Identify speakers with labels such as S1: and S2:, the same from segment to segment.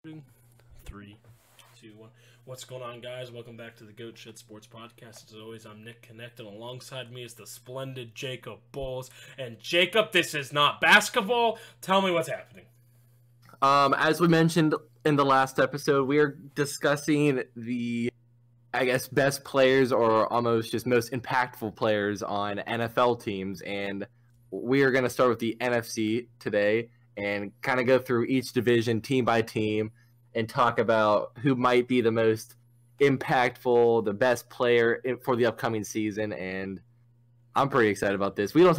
S1: Three, two, one. What's going on, guys? Welcome back to the Goat Shit Sports Podcast. As always, I'm Nick Connect, and alongside me is the splendid Jacob Bowles. And Jacob, this is not basketball. Tell me what's happening.
S2: As we mentioned in the last episode, we are discussing the, best players or almost just most impactful players on NFL teams. And we are going to start with the NFC today and kind of go through each division team by team and talk about who might be the most impactful, the best player for the upcoming season. And I'm pretty excited about this. We haven't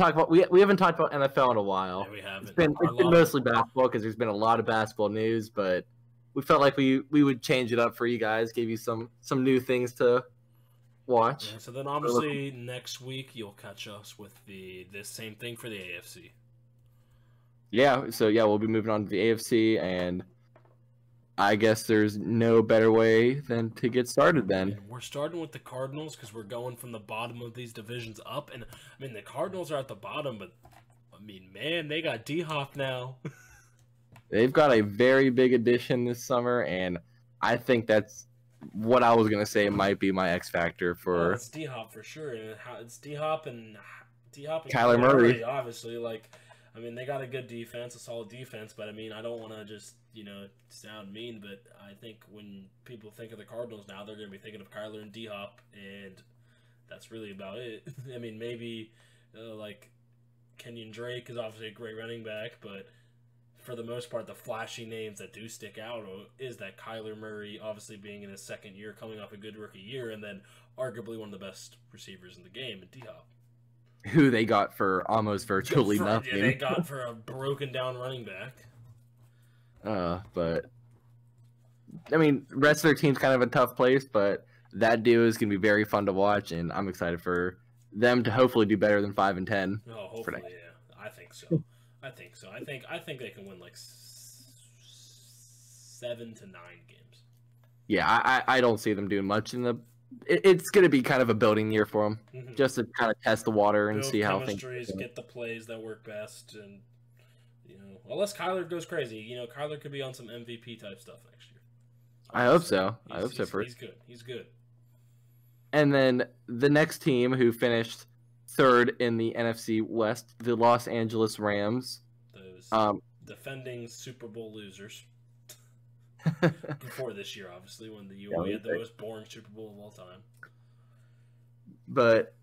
S2: talked about NFL in a while.
S1: Yeah, we haven't.
S2: It's been mostly basketball because there's been a lot of basketball news, but we felt like we would change it up for you guys, give you some new things to watch.
S1: Yeah, so then obviously next week you'll catch us with this same thing for the AFC.
S2: Yeah, so we'll be moving on to the AFC, and I guess there's no better way than to get started then.
S1: And we're starting with the Cardinals because we're going from the bottom of these divisions up. And, I mean, the Cardinals are at the bottom, but, I mean, man, they got D-Hop now.
S2: They've got a very big addition this summer, and I think that's what I was going to say might be my X factor for...
S1: It's D-Hop for sure. It's D-Hop and
S2: Kyler Murray.
S1: Obviously, I mean, they got a good defense, a solid defense, but, I mean, I don't want to just, sound mean, but I think when people think of the Cardinals now, they're going to be thinking of Kyler and D-Hop, and that's really about it. I mean, maybe, Kenyon Drake is obviously a great running back, but for the most part, the flashy names that do stick out is that Kyler Murray, obviously being in his second year, coming off a good rookie year, and then arguably one of the best receivers in the game, and D-Hop.
S2: Who they got for almost virtually nothing.
S1: Yeah, they got for a broken down running back.
S2: But I mean, the rest of their team's kind of a tough place, but that duo is gonna be very fun to watch, and I'm excited for them to hopefully do better than 5-10.
S1: Oh, hopefully, yeah. I think so. I think they can win like 7 to 9 games.
S2: Yeah, I don't see them doing much in the. It's going to be kind of a building year for them, just to kind of test the water and see how things
S1: get the plays that work best, and unless Kyler goes crazy, Kyler could be on some MVP type stuff next year.
S2: I hope so. He's good. And then the next team who finished third in the NFC West, the Los Angeles Rams,
S1: those defending Super Bowl losers. Before this year, obviously, when we had the most boring Super Bowl of all time.
S2: But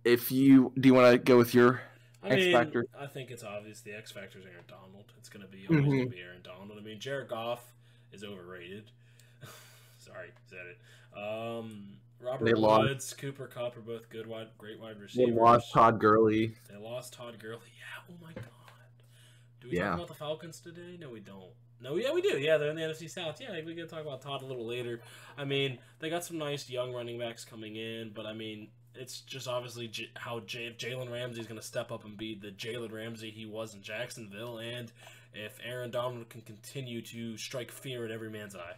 S2: do you want to go with your X factor?
S1: I think it's obvious. The X factor is Aaron Donald. It's going to be always going to be Aaron Donald. I mean, Jared Goff is overrated. Sorry, said it. Robert Woods, Cooper Kupp are both great wide receivers.
S2: They lost Todd Gurley.
S1: Yeah. Oh my God. Do we talk about the Falcons today? No, we don't. No, yeah, we do. Yeah, they're in the NFC South. Yeah, we're going to talk about Todd a little later. I mean, they got some nice young running backs coming in, but I mean, it's just obviously how if Jalen Ramsey is going to step up and be the Jalen Ramsey he was in Jacksonville, and if Aaron Donald can continue to strike fear in every man's eye.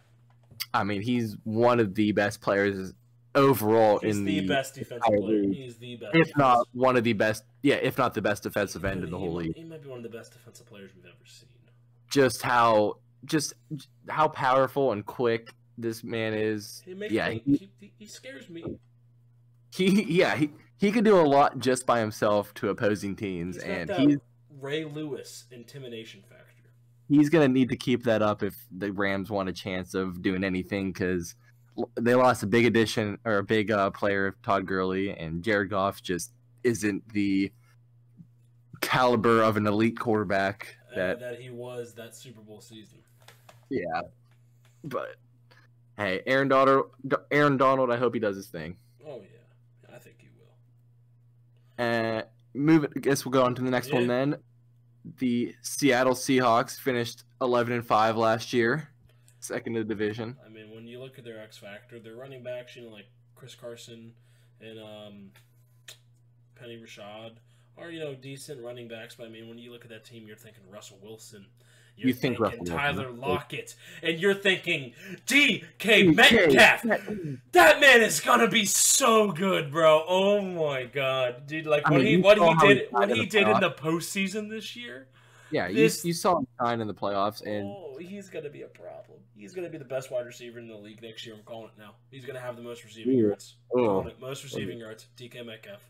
S2: I mean, he's one of the best players overall in the
S1: best defensive player. He's the best.
S2: If not one of the best, if not the best defensive end in the whole league.
S1: He might be one of the best defensive players we've ever seen.
S2: Just how powerful and quick this man is.
S1: He scares me.
S2: He can do a lot just by himself to opposing teams, he's
S1: Ray Lewis intimidation factor.
S2: He's gonna need to keep that up if the Rams want a chance of doing anything, because they lost a big addition or a big player, Todd Gurley, and Jared Goff just isn't the caliber of an elite quarterback that
S1: he was that Super Bowl season.
S2: Yeah, but hey, Aaron Donald, I hope he does his thing.
S1: Oh yeah, I think he will.
S2: I guess we'll go on to the next one then. The Seattle Seahawks finished 11-5 last year, second in the division.
S1: I mean, when you look at their X factor, their running backs, like Chris Carson and Penny Rashad are, decent running backs, but I mean, when you look at that team, you're thinking Russell Wilson. You're thinking Tyler Lockett, and you're thinking DK Metcalf. That man is gonna be so good, bro. Oh my God, dude! What he did in the postseason this year,
S2: Yeah, you saw him shine in the playoffs, and
S1: he's gonna be a problem. He's gonna be the best wide receiver in the league next year. I'm calling it now. He's gonna have the most receiving yards. Calling it, most receiving yards. DK Metcalf.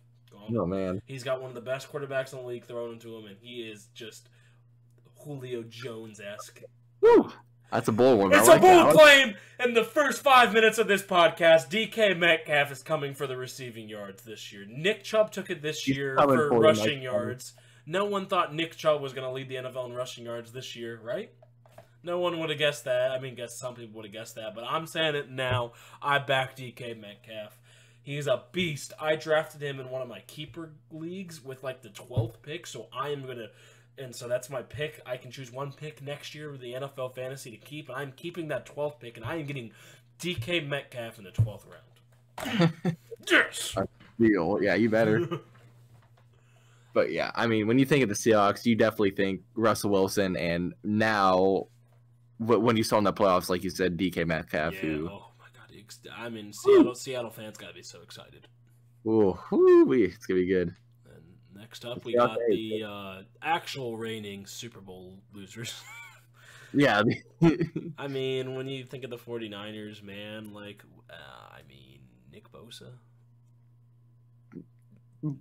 S2: Oh man,
S1: he's got one of the best quarterbacks in the league thrown into him, and he is just Julio Jones-esque.
S2: Woo! That's a bold one.
S1: It's a bold claim. In the first 5 minutes of this podcast, DK Metcalf is coming for the receiving yards this year. Nick Chubb took it this year for rushing yards. No one thought Nick Chubb was going to lead the NFL in rushing yards this year, right? No one would have guessed that. I mean, some people would have guessed that, but I'm saying it now. I back DK Metcalf. He's a beast. I drafted him in one of my keeper leagues with like the 12th pick, so I am going to... And so that's my pick. I can choose one pick next year with the NFL fantasy to keep, and I'm keeping that 12th pick, and I am getting DK Metcalf in the 12th round. Yes!
S2: Deal. Yeah, you better. But yeah, I mean, when you think of the Seahawks, you definitely think Russell Wilson, and now, when you saw in the playoffs, like you said, DK Metcalf.
S1: Yeah,
S2: who...
S1: oh my God. I mean, Seattle fans got to be so excited.
S2: Ooh, it's going to be good.
S1: Next up, we got the actual reigning Super Bowl losers.
S2: Yeah.
S1: I mean, when you think of the 49ers, man, like, Nick Bosa.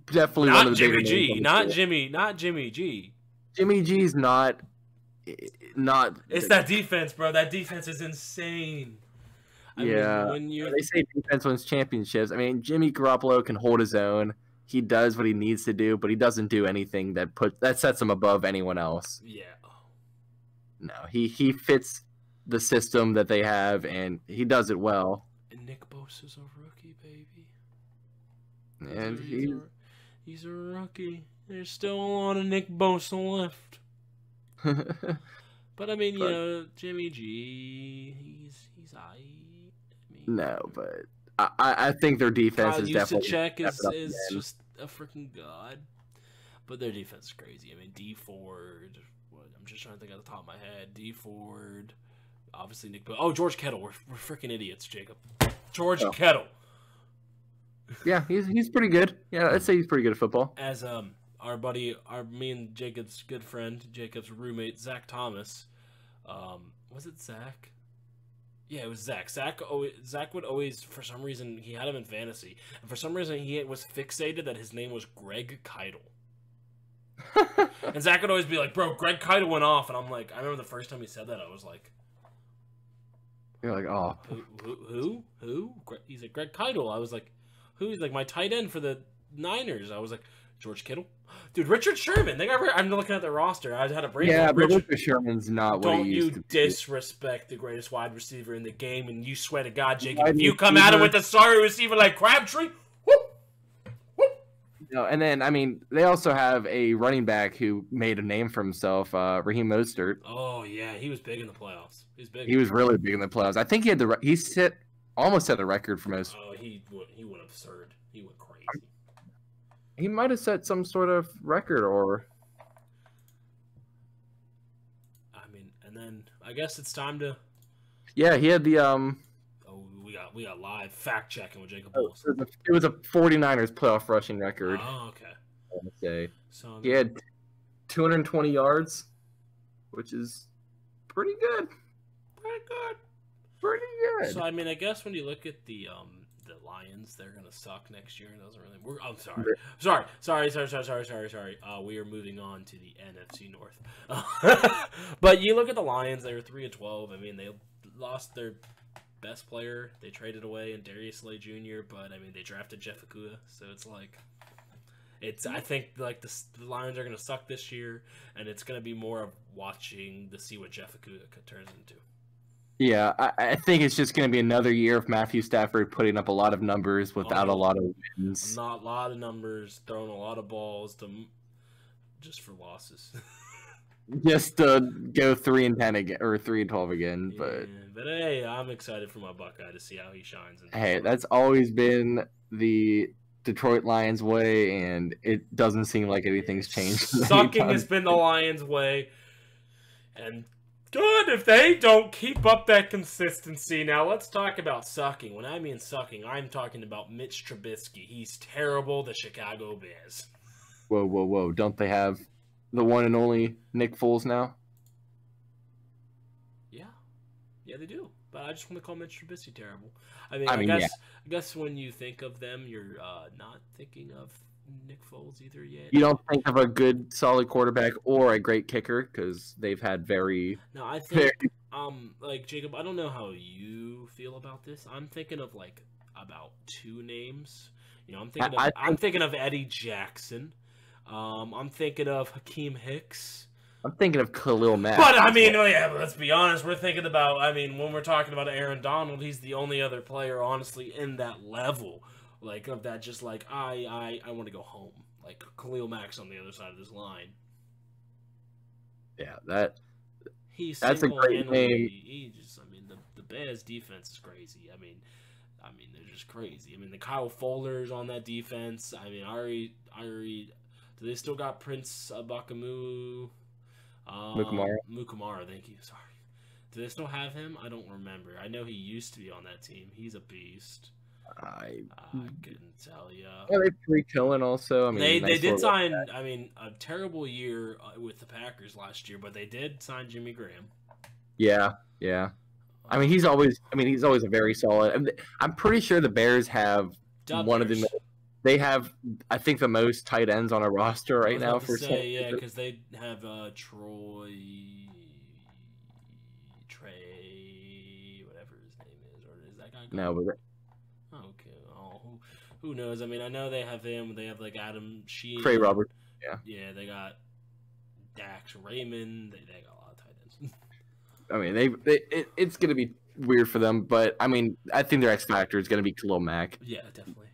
S2: Definitely
S1: not
S2: one of the
S1: Jimmy G. Not Jimmy G.
S2: Jimmy G's not.
S1: It's that defense, bro. That defense is insane.
S2: I mean, they say defense wins championships. I mean, Jimmy Garoppolo can hold his own. He does what he needs to do, but he doesn't do anything that sets him above anyone else.
S1: Yeah.
S2: No, he fits the system that they have, and he does it well.
S1: And Nick Bosa's a rookie, baby.
S2: And
S1: he's a rookie. There's still a lot of Nick Bosa left. But I mean, you know, Jimmy G, he's
S2: no, but I think their defense is definitely...
S1: Check is just a freaking god. But their defense is crazy. I mean, D Ford. I'm just trying to think off the top of my head. D Ford. Obviously, Nick... Oh, George Kittle. We're freaking idiots, Jacob. George Kittle.
S2: Yeah, he's pretty good. Yeah, I'd say he's pretty good at football.
S1: As me and Jacob's good friend, Jacob's roommate, Zach Thomas. Was it Zach? Yeah, it was Zach. Zach would always, for some reason, he had him in fantasy. And for some reason, he was fixated that his name was Greg Keitel. And Zach would always be like, bro, Greg Keitel went off. And I'm like, I remember the first time he said that, I was like...
S2: You're like, oh.
S1: Who? He's like, Greg Keitel. I was like, who? He's like, my tight end for the Niners. I was like, George Kittle? Dude, Richard Sherman. I'm looking at the roster. I had a break.
S2: Yeah, but Richard Sherman's not what he used to be.
S1: Don't you disrespect the greatest wide receiver in the game, and you swear to God, Jacob, if you come at him with a sorry receiver like Crabtree,
S2: No, and then, I mean, they also have a running back who made a name for himself, Raheem Mostert.
S1: Oh, yeah, he was big in the playoffs.
S2: He was really big in the playoffs. I think he almost set the record for most.
S1: Oh, he went absurd. He went crazy.
S2: He might have set some sort of record, or...
S1: I mean, and then I guess it's time to...
S2: Yeah, he had the...
S1: Oh, we got live fact checking with Jacob Bulls.
S2: It was a 49ers playoff rushing record.
S1: Oh, okay.
S2: I want to say. So he had 220 yards, which is pretty good. Pretty good.
S1: So I mean, I guess when you look at the Lions, they're gonna suck next year. It doesn't really. I'm sorry. We are moving on to the NFC North. But you look at the Lions; they were 3-12. I mean, they lost their best player. They traded away in Darius Slay Jr., but I mean, they drafted Jeff Okudah, so it's like, I think like the Lions are gonna suck this year, and it's gonna be more of watching to see what Jeff Okudah turns into.
S2: Yeah, I think it's just going to be another year of Matthew Stafford putting up a lot of numbers without a lot of wins.
S1: Not a lot of numbers, throwing a lot of balls just for losses.
S2: Just to go 3-10 again, or 3-12 again.
S1: Yeah, but hey, I'm excited for my Buckeye to see how he shines.
S2: Hey, that's always been the Detroit Lions way, and it doesn't seem like anything's changed.
S1: Sucking has been the Lions way, and good if they don't keep up that consistency. Now, let's talk about sucking. When I mean sucking, I'm talking about Mitch Trubisky. He's terrible, the Chicago Bears.
S2: Whoa. Don't they have the one and only Nick Foles now?
S1: Yeah, they do. But I just want to call Mitch Trubisky terrible. I mean,
S2: I mean, yeah.
S1: I guess when you think of them, you're not thinking of Nick Foles either yet.
S2: You don't think of a good, solid quarterback or a great kicker because they've had very.
S1: No, I think like Jacob, I don't know how you feel about this. I'm thinking of like about two names. You know, I'm thinking of Eddie Jackson. I'm thinking of Hakeem Hicks.
S2: I'm thinking of Khalil Mack.
S1: But I mean, let's be honest. We're thinking about. I mean, when we're talking about Aaron Donald, he's the only other player, honestly, in that level, like of that. Just like I want to go home. Like Khalil Mack's on the other side of this line.
S2: Yeah,
S1: that's
S2: a great name.
S1: I mean, the Bears defense is crazy. I mean, they're just crazy. I mean, the Kyle Fuller's on that defense. I mean, I already. Do they still got Prince Abakamu?
S2: Mukamara,
S1: thank you. Sorry. Do they still have him? I don't remember. I know he used to be on that team. He's a beast. I couldn't tell you.
S2: Yeah, they pre-killing also. I mean,
S1: they did sign. I mean, a terrible year with the Packers last year, but they did sign Jimmy Graham.
S2: Yeah. I mean, he's always a very solid. I'm pretty sure the Bears have one of the. They have, I think, the most tight ends on a roster right now.
S1: Yeah, because they have Trey, whatever his name is, or is that guy?
S2: No, but
S1: okay. Oh, who knows? I mean, I know they have him. They have like Adam Sheehan,
S2: Trey Roberts.
S1: Yeah. They got Dax Raymond. They got a lot of tight ends.
S2: I mean, it's gonna be weird for them, but I mean, I think their X factor is gonna be Khalil Mack.
S1: Yeah, definitely.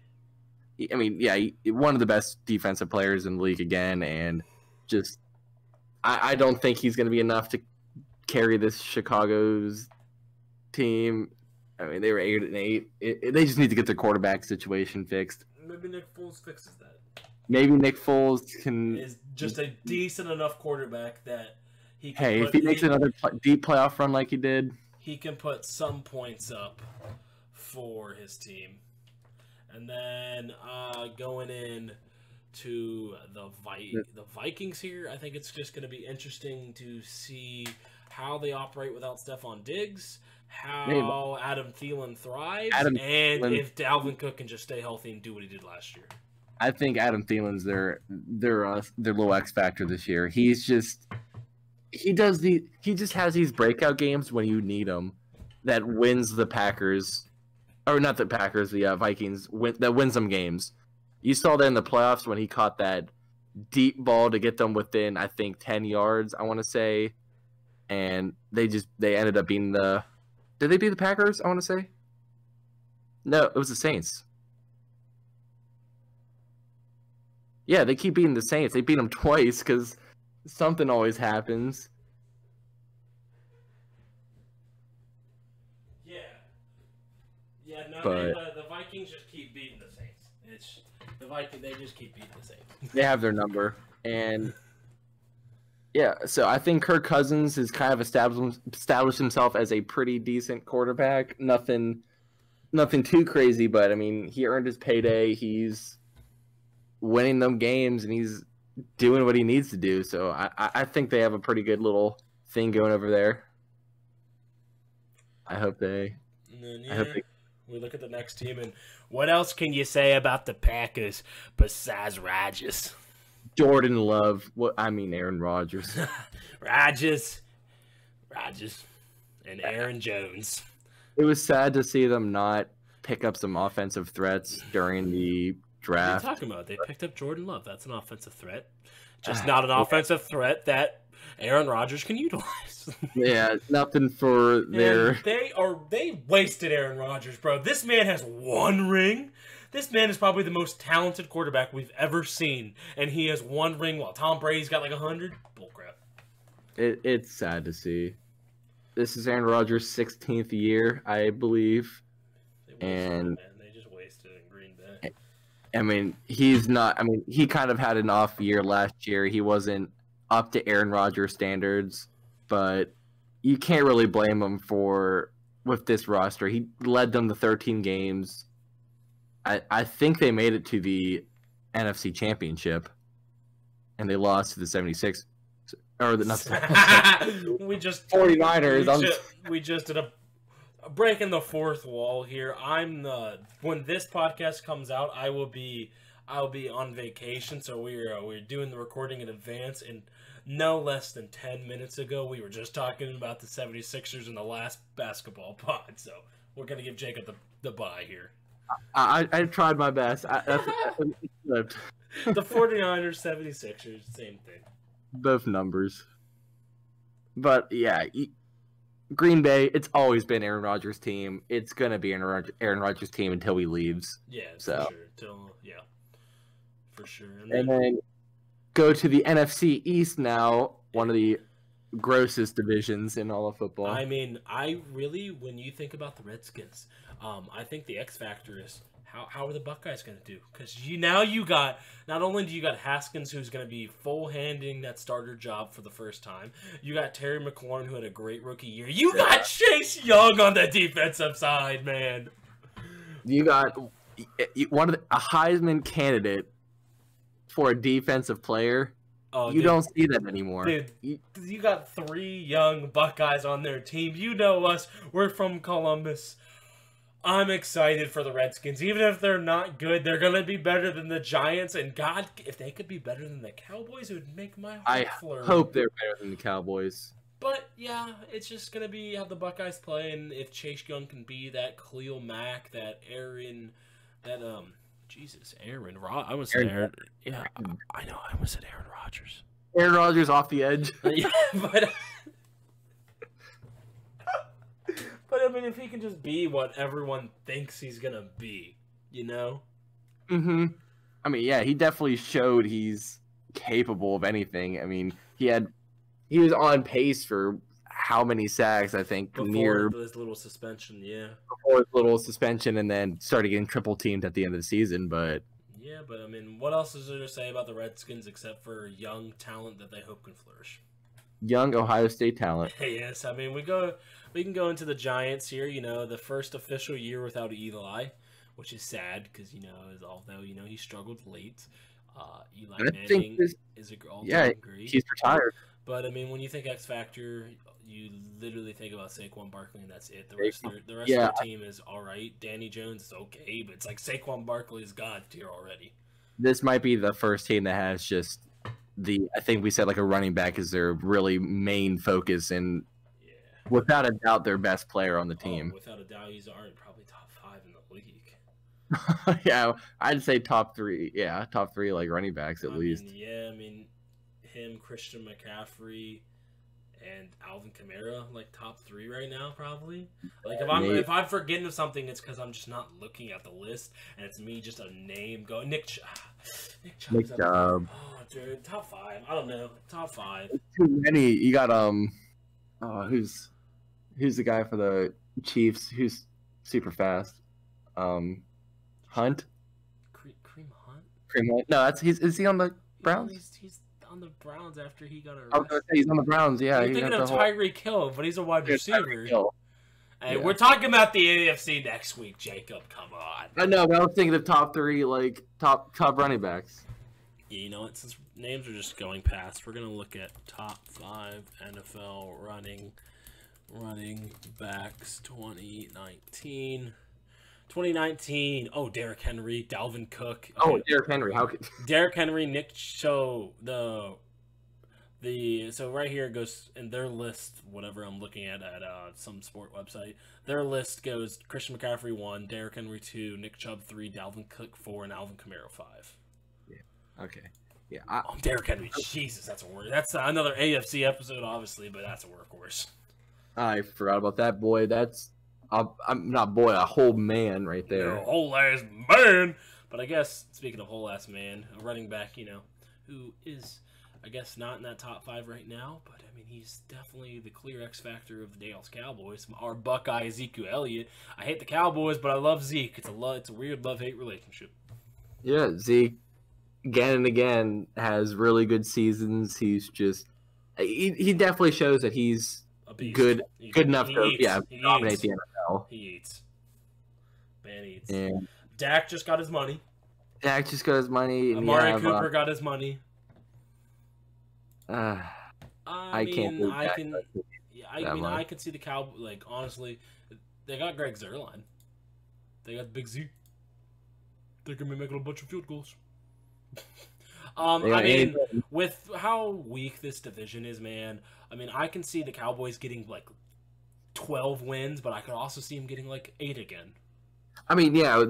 S2: I mean, yeah, one of the best defensive players in the league again, and just I don't think he's going to be enough to carry this Chicago's team. I mean, they were 8-8. They just need to get their quarterback situation fixed.
S1: Maybe Nick Foles fixes that.
S2: Maybe Nick Foles
S1: is just a decent enough quarterback that he can.
S2: Hey, if he makes another deep playoff run like he did,
S1: he can put some points up for his team. And then going in to the Vikings here, I think it's just going to be interesting to see how they operate without Stephon Diggs, how Adam Thielen thrives, and if Dalvin Cook can just stay healthy and do what he did last year.
S2: I think Adam Thielen's their little X factor this year. He just has these breakout games when you need him that wins the Packers. Or not the Packers, the Vikings that wins them games. You saw that in the playoffs when he caught that deep ball to get them within, I think, 10 yards, I want to say. And they ended up beating did they beat the Packers, I want to say? No, it was the Saints. Yeah, they keep beating the Saints. They beat them twice because something always happens.
S1: Yeah, no, the Vikings just keep beating the Saints. They just keep beating the Saints.
S2: They have their number, and yeah. So I think Kirk Cousins has kind of established himself as a pretty decent quarterback. Nothing too crazy, but I mean, he earned his payday. He's winning them games, and he's doing what he needs to do. So I think they have a pretty good little thing going over there. I hope they.
S1: We look at the next team, and what else can you say about the Packers besides Rodgers?
S2: Jordan Love. Aaron Rodgers.
S1: Rodgers, and Aaron Jones.
S2: It was sad to see them not pick up some offensive threats during the draft.
S1: What are you talking about? They picked up Jordan Love. That's an offensive threat. Just not an offensive threat that Aaron Rodgers can utilize.
S2: Yeah, nothing for their.
S1: They wasted Aaron Rodgers, bro. This man has one ring. This man is probably the most talented quarterback we've ever seen, and he has one ring while Tom Brady's got like 100. Bullcrap.
S2: It's sad to see. This is Aaron Rodgers' 16th year, I believe,
S1: and they just wasted it in Green Bay.
S2: I mean, he's not. I mean, he kind of had an off year last year. He wasn't up to Aaron Rodgers standards, but you can't really blame him with this roster. He led them to 13 games. I think they made it to the NFC Championship. and they lost to the 76 or the not
S1: we just
S2: 49ers.
S1: We just did a breaking the fourth wall here. When this podcast comes out, I'll be on vacation, so we're doing the recording in advance, and no less than 10 minutes ago we were just talking about the 76ers in the last basketball pod, so we're going to give Jacob the bye here.
S2: I tried my best.
S1: The 49ers, 76ers, same thing.
S2: Both numbers. But yeah, Green Bay, it's always been Aaron Rodgers' team. It's going to be Aaron Rodgers' team until he leaves.
S1: Yeah,
S2: so.
S1: For sure. For sure.
S2: And then go to the NFC East now, one of the grossest divisions in all of football.
S1: I mean, when you think about the Redskins, I think the X factor is how are the Buckeyes going to do? Because not only do you got Haskins, who's going to be full-handing that starter job for the first time, you got Terry McLaurin, who had a great rookie year. You got Chase Young on the defensive side, man.
S2: You got a Heisman candidate for a defensive player.
S1: Oh,
S2: you don't see that anymore.
S1: Dude, you got 3 young Buckeyes on their team. You know us. We're from Columbus. I'm excited for the Redskins. Even if they're not good, they're going to be better than the Giants. And God, if they could be better than the Cowboys, it would make my heart flurry.
S2: I hope they're better than the Cowboys.
S1: But, yeah, it's just going to be how the Buckeyes play. And if Chase Young can be that Khalil Mack, that Aaron, Aaron Rodgers. I almost said Aaron. Yeah, I know. I almost said Aaron Rodgers.
S2: Aaron Rodgers off the edge.
S1: Yeah, but I mean, if he can just be what everyone thinks he's gonna be, you know?
S2: Mm-hmm. I mean, yeah, he definitely showed he's capable of anything. I mean, he was on pace for how many sacks, I think,
S1: before his little suspension,
S2: Before his little suspension, and then started getting triple teamed at the end of the season, but...
S1: Yeah, but I mean, what else is there to say about the Redskins except for young talent that they hope can flourish?
S2: Young Ohio State talent.
S1: Yes, I mean, we can go into the Giants here, the first official year without Eli, which is sad because, although he struggled late, Eli Manning is all-time great.
S2: He's retired.
S1: But, I mean, when you think X Factor, you literally think about Saquon Barkley, and that's it. The rest of their team is all right. Danny Jones is okay, but it's like Saquon Barkley is God tier already.
S2: This might be the first team that has just I think we said like a running back is their really main focus, and without a doubt their best player on the team.
S1: Without a doubt, he's already probably top 5 in the league.
S2: Yeah, I'd say top 3. Yeah, top 3 like running backs at least.
S1: I mean, him, Christian McCaffrey, and Alvin Kamara, like top 3 right now, probably. Like if I'm forgetting of something, it's because I'm just not looking at the list, and it's me just a name going. Nick Chubb. Oh, dude, top 5. I don't know, top 5.
S2: It's too many. You got who's the guy for the Chiefs? Who's super fast? Hunt.
S1: Kareem Hunt.
S2: Kareem Hunt. No, is he on the Browns?
S1: He's on the Browns after he got arrested.
S2: I was gonna say he's on the Browns. Yeah,
S1: you're thinking of Tyreek Hill, but he's a wide receiver. Hey,
S2: yeah.
S1: We're talking about the AFC next week, Jacob. Come on.
S2: I know, but I was thinking of top 3, like top running backs.
S1: Yeah, you know what? Since names are just going past, we're gonna look at top 5 NFL running backs 2019. 2019. Oh, Derrick Henry, Dalvin Cook.
S2: Okay. Oh, Derrick Henry. How could
S1: Derrick Henry, Nick? So so right here it goes in their list. Whatever I'm looking at some sport website, their list goes: Christian McCaffrey 1, Derrick Henry 2, Nick Chubb 3, Dalvin Cook 4, and Alvin Kamara 5.
S2: Yeah. Okay. Yeah.
S1: Derrick Henry. Jesus, that's a word. That's another AFC episode, obviously, but that's a workhorse.
S2: I forgot about that boy. That's I'm not boy, a whole man right there.
S1: A whole ass man. But I guess speaking of whole ass man, a running back, who is, I guess, not in that top 5 right now, but I mean he's definitely the clear X factor of the Dallas Cowboys. Our Buckeye Ezekiel Elliott. I hate the Cowboys, but I love Zeke. It's a weird love-hate relationship.
S2: Yeah, Zeke again and again has really good seasons. He's just he definitely shows that he's good enough to dominate the NFL.
S1: He eats. Man eats.
S2: And
S1: Dak just got his money.
S2: Amari
S1: Cooper got his money.
S2: I can't believe
S1: I
S2: that.
S1: can. Yeah,
S2: that much.
S1: I can see the Cow. Like honestly, they got Greg Zuerlein. They got Big Z. They're gonna be making a bunch of field goals. I mean, with how weak this division is, man. I mean, I can see the Cowboys getting like 12 wins, but I could also see them getting like 8 again.
S2: I mean, yeah,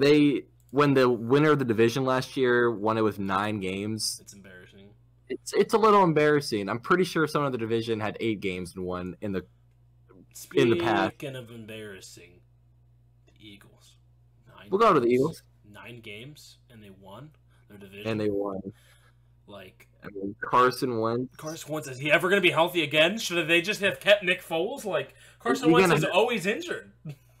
S2: when the winner of the division last year won it with 9 games.
S1: It's embarrassing.
S2: It's a little embarrassing. I'm pretty sure someone in the division had 8 games and won in the past.
S1: Speaking of embarrassing, the Eagles.
S2: We'll go to the Eagles.
S1: 9 games and they won their division.
S2: And they won.
S1: Like,
S2: I mean, Carson Wentz.
S1: Is he ever going to be healthy again? Should they just have kept Nick Foles? Like, Carson Wentz is always injured.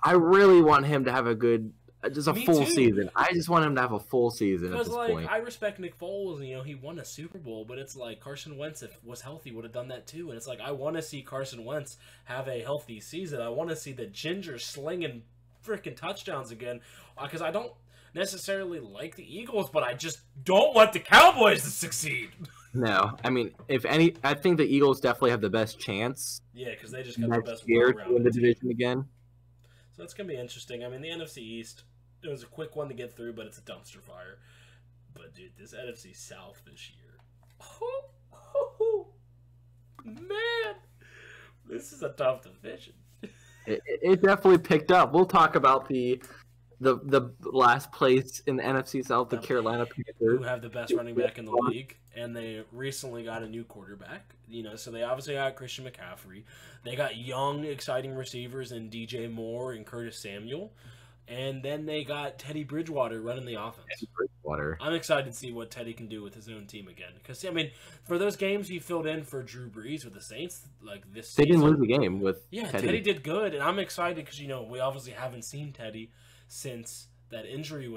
S2: I really want him to have a full
S1: too.
S2: season. I just want him to have a full season at this point.
S1: I respect Nick Foles. He won a Super Bowl, but it's like Carson Wentz, if was healthy, would have done that too. And it's like I want to see Carson Wentz have a healthy season. I want to see the Ginger slinging freaking touchdowns again, because I don't necessarily like the Eagles, but I just don't want the Cowboys to succeed.
S2: No, I mean, I think the Eagles definitely have the best chance.
S1: Yeah, because they just got the best
S2: year to win the division again.
S1: So it's gonna be interesting. I mean, the NFC East, it was a quick one to get through, but it's a dumpster fire. But dude, this NFC South this year, man, this is a tough division.
S2: It definitely picked up. We'll talk about the last place in the NFC South, the Carolina Panthers,
S1: who have the best running back in the league, and they recently got a new quarterback. So they obviously got Christian McCaffrey. They got young, exciting receivers in DJ Moore and Curtis Samuel, and then they got Teddy Bridgewater running the offense. I'm excited to see what Teddy can do with his own team again. Because for those games he filled in for Drew Brees with the Saints, like this season,
S2: they didn't lose the game with
S1: Teddy did good, and I'm excited because we obviously haven't seen Teddy since that injury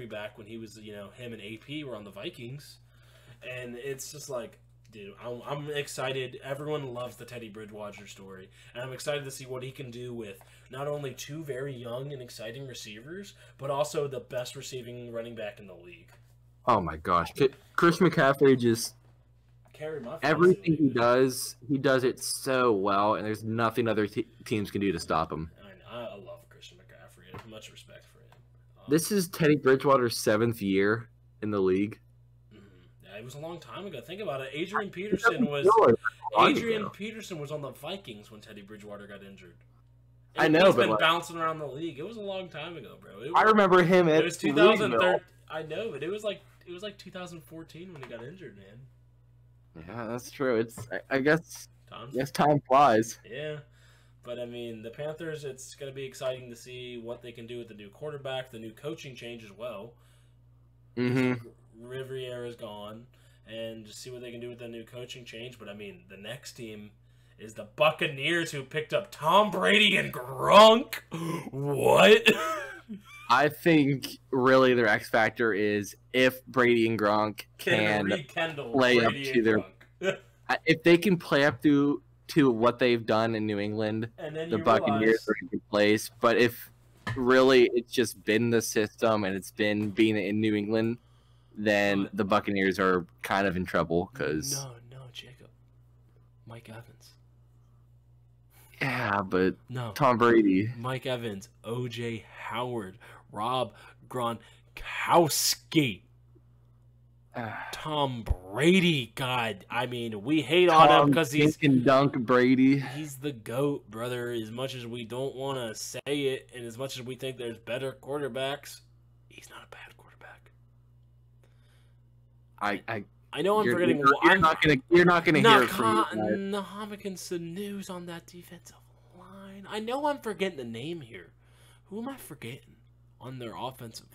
S1: back when he was him and AP were on the Vikings, and it's just like, dude, I'm excited. Everyone loves the Teddy Bridgewater story, and I'm excited to see what he can do with not only 2 very young and exciting receivers, but also the best receiving running back in the league.
S2: Oh my gosh, Chris McCaffrey just everything he does it so well, and there's nothing other teams can do to stop him.
S1: I love Christian McCaffrey. I have much respect for him.
S2: This is Teddy Bridgewater's 7th year in the league.
S1: Yeah, it was a long time ago. Think about it. Adrian Peterson was on the Vikings when Teddy Bridgewater got injured.
S2: I know,
S1: he's been bouncing around the league. It was a long time ago, bro.
S2: I remember him.
S1: It was 2013. I know, but it was like 2014 when he got injured, man.
S2: Yeah, that's true. I guess time flies.
S1: Yeah. But, I mean, the Panthers, it's going to be exciting to see what they can do with the new quarterback, the new coaching change as well.
S2: Mm-hmm.
S1: Riviera's gone, and just see what they can do with the new coaching change. But, I mean, the next team is the Buccaneers, who picked up Tom Brady and Gronk. What?
S2: I think, really, their X factor is if Brady and Gronk can play up to their... if they can play up to what they've done in New England, the Buccaneers are in a good place. But if really it's just been the system and it's been being in New England, then the Buccaneers are kind of in trouble because
S1: no, Jacob, Mike Evans.
S2: Yeah, but
S1: no,
S2: Tom Brady,
S1: Mike Evans, O.J. Howard, Rob Gronkowski. Tom Brady, God, I mean, we hate on him because he
S2: can dunk Brady.
S1: He's the GOAT, brother. As much as we don't want to say it, and as much as we think there's better quarterbacks, he's not a bad quarterback. I know I'm forgetting.
S2: You're not gonna hear it from
S1: Nahamikon Sanu's on that defensive line. I know I'm forgetting the name here. Who am I forgetting on their offensive?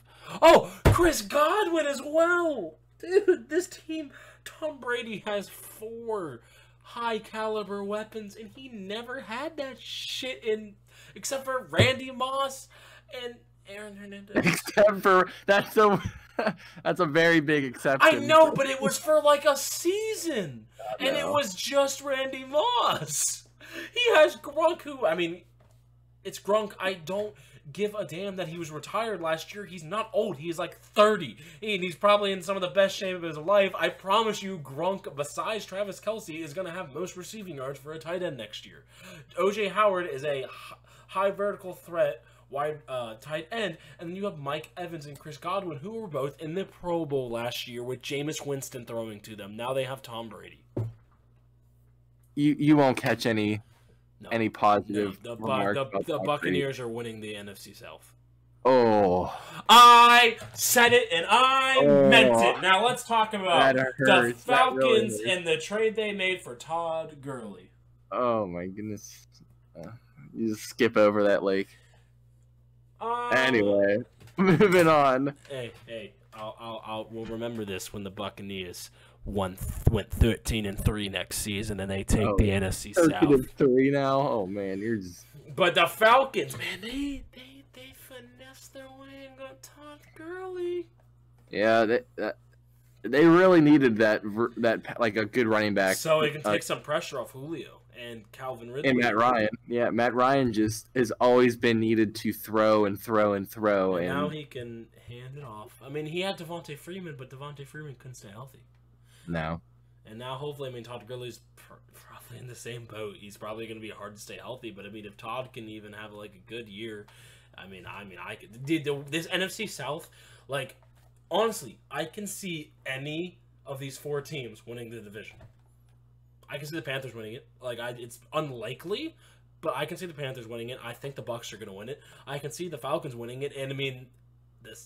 S1: Oh, Chris Godwin as well. Dude, this team, Tom Brady has 4 high-caliber weapons, and he never had that shit except for Randy Moss and Aaron Hernandez.
S2: Except for, that's a very big exception.
S1: I know, but it was for like a season, and it was just Randy Moss. He has Gronk, who, I mean, It's Gronk. I don't give a damn that he was retired last year. He's not old. He is like 30. And he's probably in some of the best shape of his life. I promise you, Gronk, besides Travis Kelce, is going to have most receiving yards for a tight end next year. O.J. Howard is a high vertical threat wide tight end, and then you have Mike Evans and Chris Godwin, who were both in the Pro Bowl last year with Jameis Winston throwing to them. Now they have Tom Brady.
S2: You won't catch any positive remarks.
S1: The Buccaneers are winning the NFC South.
S2: Oh,
S1: I said it and I meant it. Now let's talk about the Falcons and the trade they made for Todd Gurley.
S2: Oh my goodness! You just skip over that lake. Anyway, moving on.
S1: Hey, we'll remember this when the Buccaneers went 13-3 next season, and they take the NFC South.
S2: 13-3 now. Oh man, you're just.
S1: But the Falcons, man, they finessed their way and got Todd Gurley.
S2: Yeah, they really needed that like a good running back,
S1: so it can take some pressure off Julio and Calvin Ridley
S2: and Matt Ryan. Yeah, Matt Ryan just has always been needed to throw and throw and throw, and
S1: now he can hand it off. I mean, he had Devontae Freeman, but Devontae Freeman couldn't stay healthy.
S2: No.
S1: And now, hopefully, I mean, Todd Gurley's probably in the same boat. He's probably going to be hard to stay healthy, but I mean, if Todd can even have like a good year, I could. This NFC South, like, honestly, I can see any of these four teams winning the division. I can see the Panthers winning it. Like, it's unlikely, but I can see the Panthers winning it. I think the Bucs are going to win it. I can see the Falcons winning it, and I mean, the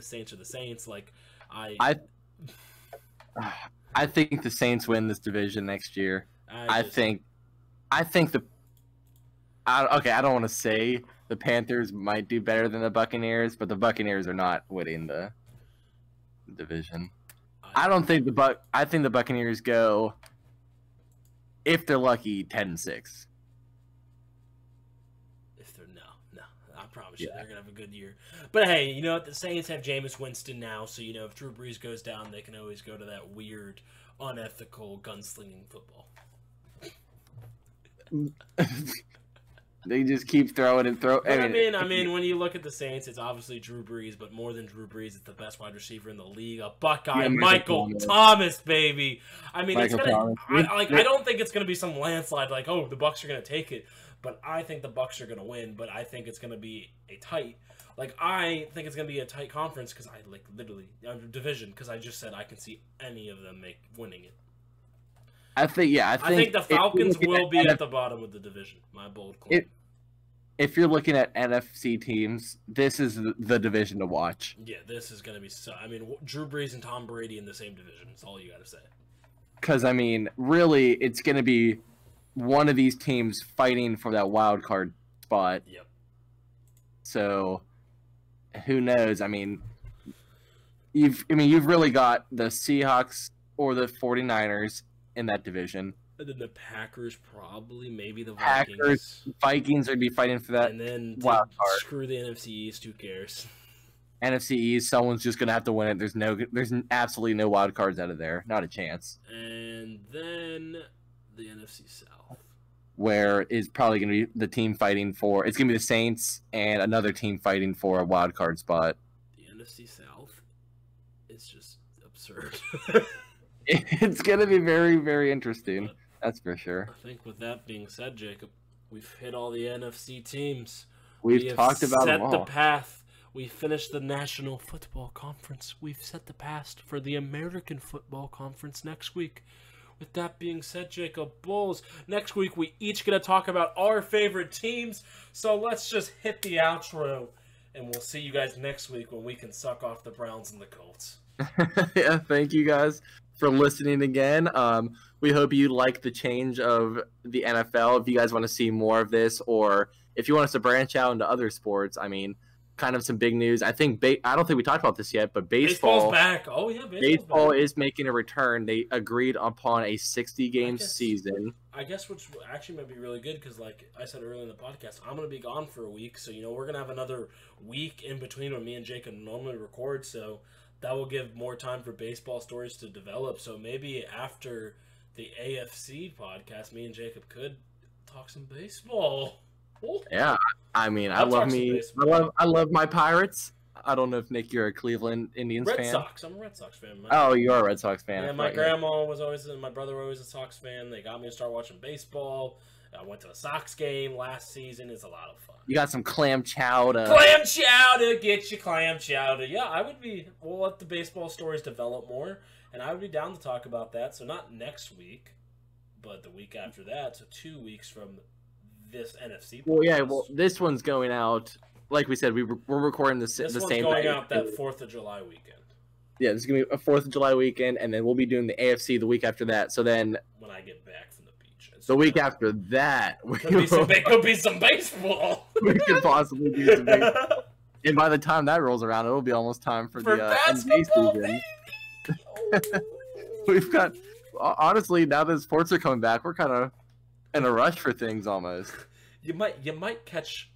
S1: Saints are the Saints. Like, I
S2: think the Saints win this division next year. I don't want to say the Panthers might do better than the Buccaneers, but the Buccaneers are not winning the division. I think the Buccaneers go, if they're lucky, 10-6.
S1: No, I promise you, they're gonna have a good year. But hey, you know what? The Saints have Jameis Winston now, so you know if Drew Brees goes down, they can always go to that weird, unethical gunslinging football.
S2: They just keep throwing and throwing.
S1: I mean, when you look at the Saints, it's obviously Drew Brees, but more than Drew Brees, it's the best wide receiver in the league, a Buckeye, Michael Thomas, baby. I mean, I don't think it's gonna be some landslide like, oh, the Bucs are gonna take it, but I think the Bucs are gonna win. But I think it's gonna be a tight. I think it's gonna be a tight conference because division because I just said I can see any of them winning it.
S2: I think
S1: the Falcons will be at the bottom of the division. My bold claim.
S2: If you're looking at NFC teams, this is the division to watch.
S1: Yeah, this is going to be Drew Brees and Tom Brady in the same division. That's all you got to say.
S2: Because, I mean, really, it's going to be one of these teams fighting for that wild card spot.
S1: Yep.
S2: So, who knows? I mean, you've really got the Seahawks or the 49ers in that division.
S1: And then the Packers, probably, maybe the
S2: Vikings would be fighting for that.
S1: And then
S2: wild card.
S1: Screw the NFC East. Who cares?
S2: NFC East, someone's just gonna have to win it. There's absolutely no wild cards out of there. Not a chance.
S1: And then the NFC South,
S2: where is probably gonna be the team fighting for. It's gonna be the Saints and another team fighting for a wild card spot.
S1: The NFC South, it's just absurd.
S2: It's gonna be very, very interesting. That's for sure.
S1: I think with that being said, Jacob, we've hit all the NFC teams.
S2: We've talked about them all.
S1: Set the path. We finished the National Football Conference. We've set the path for the American Football Conference next week. With that being said, Jacob Bulls, next week we each going to talk about our favorite teams. So let's just hit the outro, and we'll see you guys next week when we can suck off the Browns and the Colts.
S2: Yeah, thank you guys for listening again. We hope you like the change of the NFL. If you guys want to see more of this, or if you want us to branch out into other sports, I mean, kind of some big news. I think I don't think we talked about this yet, but baseball's
S1: back. Oh yeah,
S2: baseball is making a return. They agreed upon a 60-game season.
S1: I guess which actually might be really good because, like I said earlier in the podcast, I'm going to be gone for a week, so we're going to have another week in between when me and Jacob normally record. So that will give more time for baseball stories to develop. So maybe after the AFC podcast, me and Jacob could talk some baseball.
S2: Yeah, I mean,
S1: I'll talk some
S2: I
S1: baseball.
S2: love my Pirates. I don't know if Nick, you're a Cleveland Indians
S1: Red
S2: fan.
S1: Sox. I'm a Red Sox fan.
S2: Oh, you are a Red Sox fan.
S1: Yeah, my grandma was always, my brother was always a Sox fan. They got me to start watching baseball. I went to a Sox game last season. It's a lot of fun.
S2: You got some clam chowder.
S1: Clam chowder, get you clam chowder. Yeah, I would be. We'll let the baseball stories develop more, and I would be down to talk about that. So not next week, but the week after that. So 2 weeks from this NFC.
S2: Well, yeah. Well, this one's going out. Like we said, we're recording the same.
S1: This one's going out that 4th of July weekend.
S2: Yeah, this is gonna be a 4th of July weekend, and then we'll be doing the AFC the week after that. So then,
S1: when I get back from the beach,
S2: the week after that,
S1: could be some baseball.
S2: We could possibly do some baseball. And by the time that rolls around, it'll be almost time for the NBA season. We've got, honestly, now that sports are coming back, we're kind of in a rush for things almost.
S1: You might catch,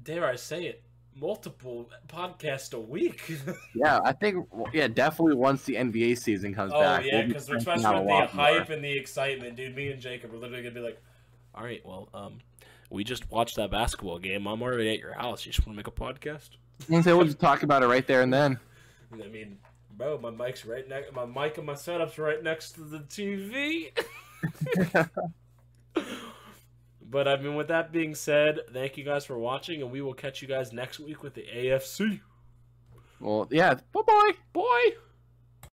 S1: dare I say it, multiple podcasts a week.
S2: Yeah, I think, definitely once the NBA season comes back.
S1: Oh, yeah, because especially with the hype and the excitement, dude, me and Jacob are literally going to be like, all right, well, we just watched that basketball game. I'm already at your house. You just want to make a podcast?
S2: We'll just talk about it right there and then.
S1: I mean, bro, my mic's right next. My mic and my setup's right next to the TV. But I mean, with that being said, thank you guys for watching, and we will catch you guys next week with the AFC.
S2: Well, yeah. Bye-bye.
S1: Bye.